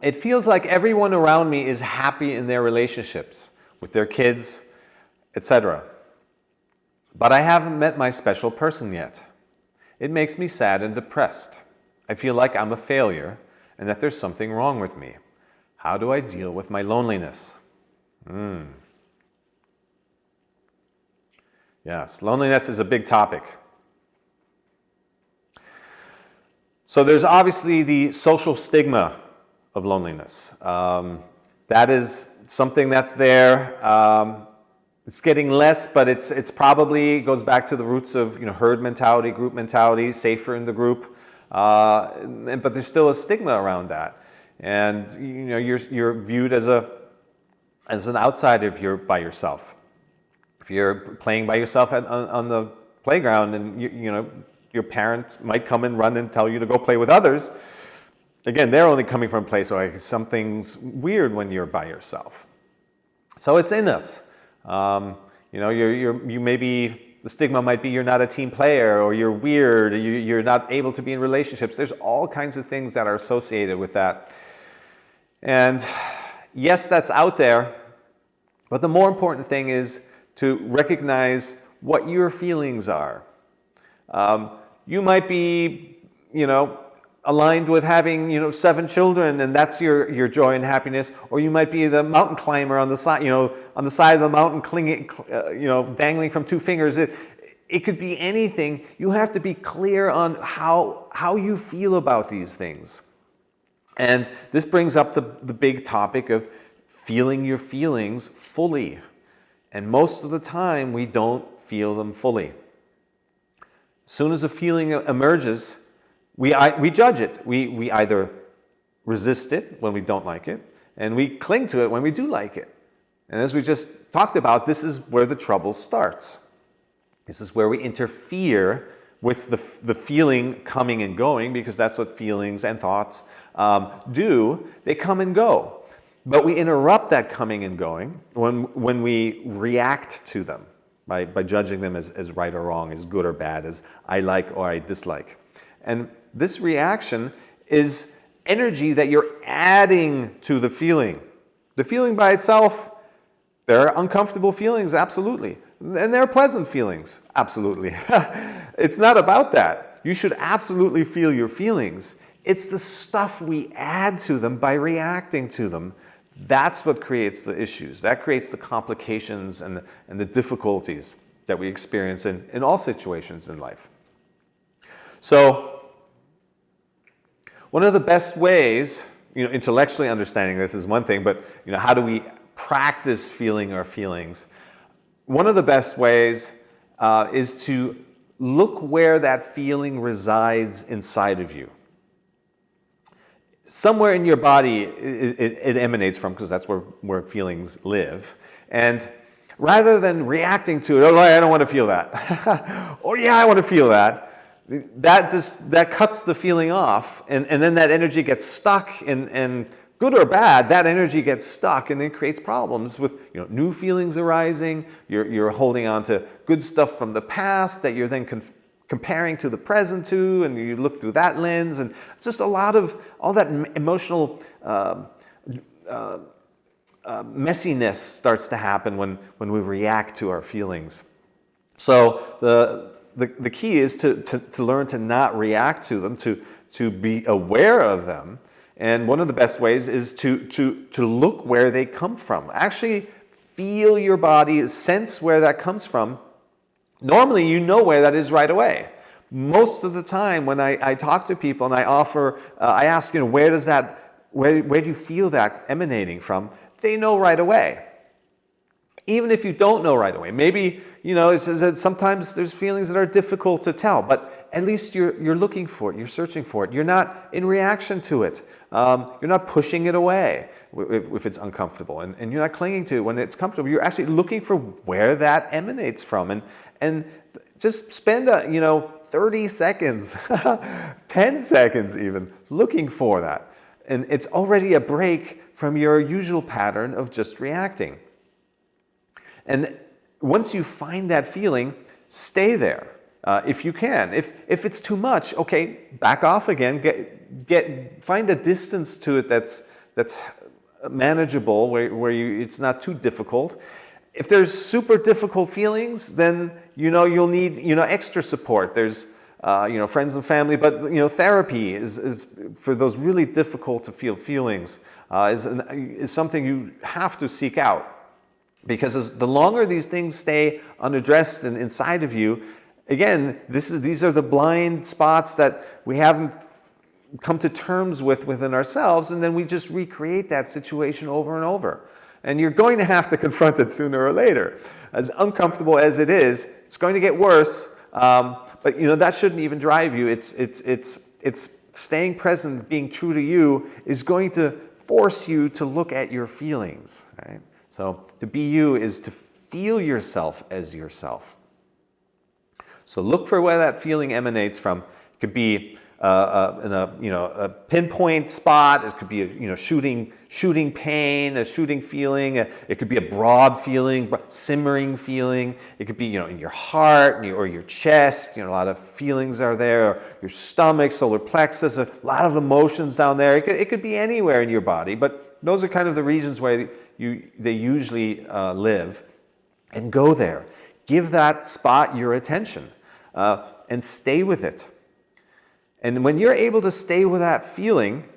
It feels like everyone around me is happy in their relationships with their kids, etc. But I haven't met my special person yet. It makes me sad and depressed. I feel like I'm a failure and that there's something wrong with me. How do I deal with my loneliness? Yes, loneliness is a big topic. So there's obviously the social stigma of loneliness. That is something that's there. It's getting less, but it's probably goes back to the roots of herd mentality, group mentality, safer in the group. But there's still a stigma around that, and you're viewed as an outsider if you're by yourself. If you're playing by yourself on the playground, and your parents might come and run and tell you to go play with others. Again, they're only coming from a place where something's weird when you're by yourself. So it's in us. You maybe the stigma might be you're not a team player, or you're weird, or you're not able to be in relationships. There's all kinds of things that are associated with that. And yes, that's out there, but the more important thing is to recognize what your feelings are. You might be, aligned with having, 7 children, and that's your joy and happiness. Or you might be the mountain climber on the side, on the side of the mountain, clinging, dangling from 2 fingers. It could be anything. You have to be clear on how you feel about these things. And this brings up the big topic of feeling your feelings fully. And most of the time, we don't feel them fully. As soon as a feeling emerges, we judge it. We either resist it when we don't like it, and we cling to it when we do like it. And as we just talked about, this is where the trouble starts. This is where we interfere with the feeling coming and going, because that's what feelings and thoughts do. They come and go. But we interrupt that coming and going when we react to them by judging them as right or wrong, as good or bad, as I like or I dislike. And this reaction is energy that you're adding to the feeling. The feeling by itself, there are uncomfortable feelings, absolutely. And there are pleasant feelings, absolutely. It's not about that. You should absolutely feel your feelings. It's the stuff we add to them by reacting to them. That's what creates the issues. That creates the complications and the difficulties that we experience in all situations in life. So, one of the best ways, intellectually understanding this is one thing, but how do we practice feeling our feelings? One of the best ways is to look where that feeling resides inside of you. Somewhere in your body it emanates from, because that's where feelings live. And rather than reacting to it, oh, I don't want to feel that. Or yeah, I want to feel that. That cuts the feeling off, and then that energy gets stuck, and good or bad, that energy gets stuck, and it creates problems with new feelings arising. You're holding on to good stuff from the past that you're then comparing to the present too, and you look through that lens, and just all that emotional messiness starts to happen when we react to our feelings. So the key is to learn to not react to them, to be aware of them. And one of the best ways is to look where they come from. Actually feel your body, sense where that comes from. Normally you know where that is right away. Most of the time when I talk to people and I ask, where do you feel that emanating from? They know right away. Even if you don't know right away, maybe, sometimes there's feelings that are difficult to tell, but at least you're looking for it, you're searching for it. You're not in reaction to it. You're not pushing it away if it's uncomfortable, and you're not clinging to it when it's comfortable. You're actually looking for where that emanates from, and just spend 30 seconds, 10 seconds even, looking for that. And it's already a break from your usual pattern of just reacting. And once you find that feeling, stay there if you can. If it's too much, okay, back off again. Find a distance to it that's that's manageable, where it's not too difficult. If there's super difficult feelings, then you'll need extra support. There's friends and family, but therapy is for those really difficult to feel feelings is something you have to seek out, because the longer these things stay unaddressed and inside of you, again, these are the blind spots that we haven't come to terms with within ourselves, and then we just recreate that situation over and over. And you're going to have to confront it sooner or later. As uncomfortable as it is, it's going to get worse. But that shouldn't even drive you. It's staying present, being true to you, is going to force you to look at your feelings. Right? So to be you is to feel yourself as yourself. So look for where that feeling emanates from. It could be in a pinpoint spot. It could be a shooting pain, a shooting feeling. It could be a broad feeling, simmering feeling. It could be in your heart or your chest. A lot of feelings are there. Or your stomach, solar plexus. A lot of emotions down there. It could be anywhere in your body, but those are kind of the regions where they usually live. And go there. Give that spot your attention, and stay with it. And when you're able to stay with that feeling,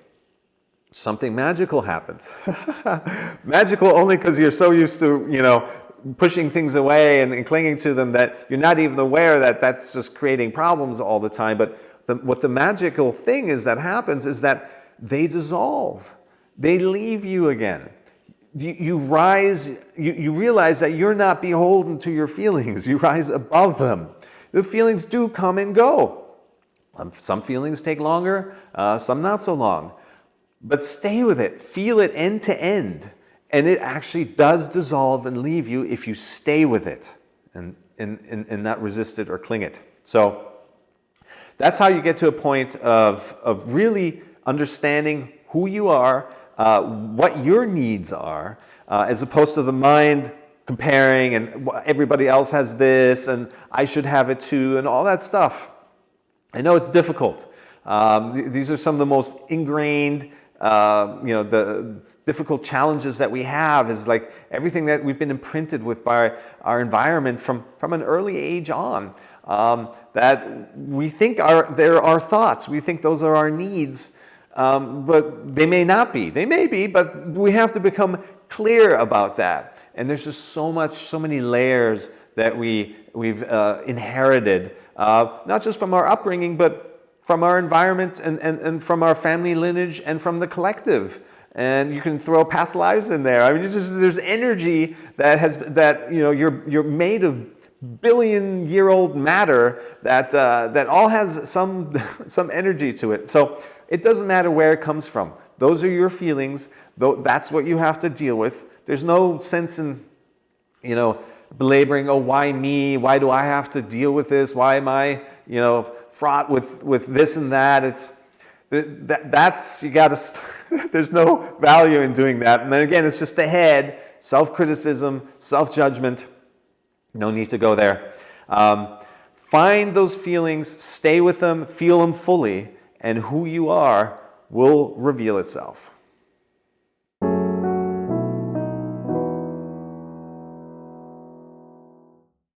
something magical happens. Magical only because you're so used to, pushing things away and clinging to them that you're not even aware that that's just creating problems all the time. But what the magical thing is that happens is that they dissolve. They leave you again. You rise, you realize that you're not beholden to your feelings. You rise above them. The feelings do come and go. Some feelings take longer, some not so long. But stay with it. Feel it end to end. And it actually does dissolve and leave you if you stay with it and not resist it or cling it. So that's how you get to a point of really understanding who you are, what your needs are, as opposed to the mind comparing and everybody else has this and I should have it too and all that stuff. I know it's difficult. These are some of the most ingrained, the difficult challenges that we have is like everything that we've been imprinted with by our environment from an early age on. That we think they're our thoughts. We think those are our needs, but they may not be. They may be, but we have to become clear about that. And there's just so many layers that we've inherited. Not just from our upbringing, but from our environment and from our family lineage and from the collective. And you can throw past lives in there. I mean, there's energy that you're made of billion-year-old matter that all has some energy to it. So it doesn't matter where it comes from. Those are your feelings. That's what you have to deal with. There's no sense in belaboring, why me? Why do I have to deal with this? Why am I, fraught with this and that? There's no value in doing that. And then again, it's just the head, self-criticism, self-judgment. No need to go there. Find those feelings, stay with them, feel them fully, and who you are will reveal itself.